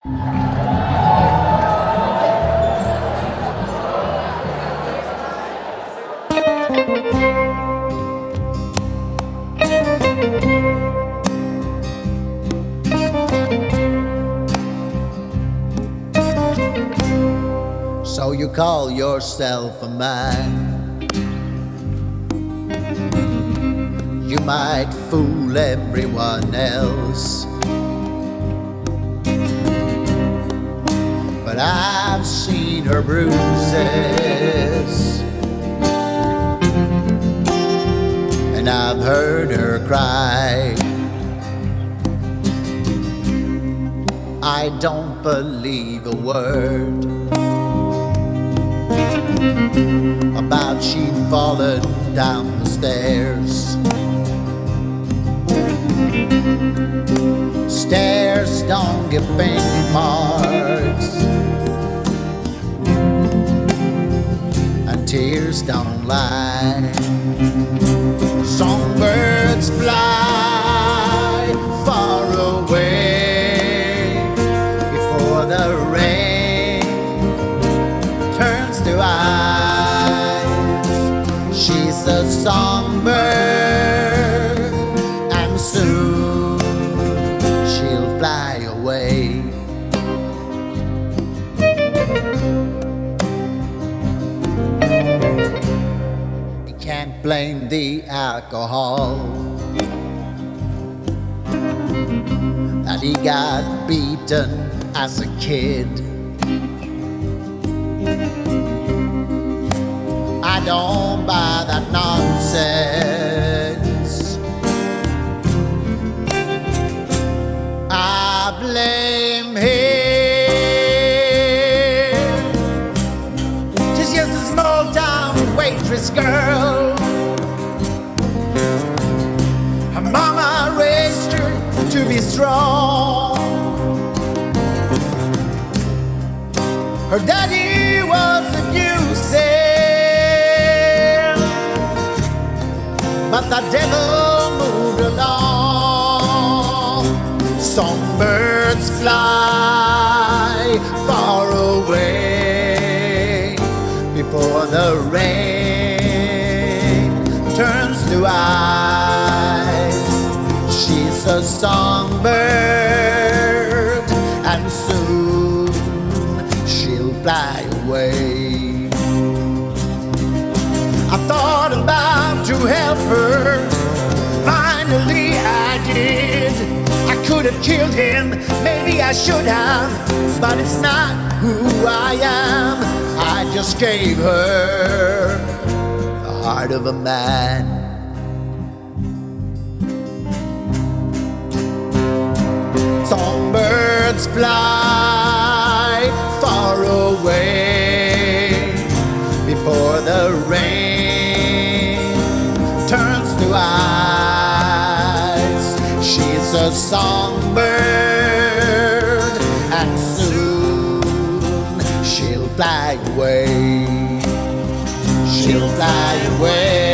So you call yourself a man. You might fool everyone else, but I've seen her bruises, and I've heard her cry. I don't believe a word about she'd fallen down the stairs. Stairs don't give finger marks, and tears don't lie. Songbirds fly far away before the rain turns to ice. She's a songbird, and soon she'll fly away. You can't blame the alcohol that he got beaten as a kid. I don't buy that nonsense. I blame him. She's just a small town waitress girl. Her mama raised her to be strong. Her daddy was abusive, but the devil moved along. Songbirds fly far away before the rain turns to ice. She's a songbird, and soon she'll fly away. I thought about to help her, finally I did. I could have killed him, maybe I should have, but it's not who I am. I just gave her the heart of a man. Songbirds fly far away before the rain turns to ice. She's a songbird, and soon she'll fly away. She'll fly away.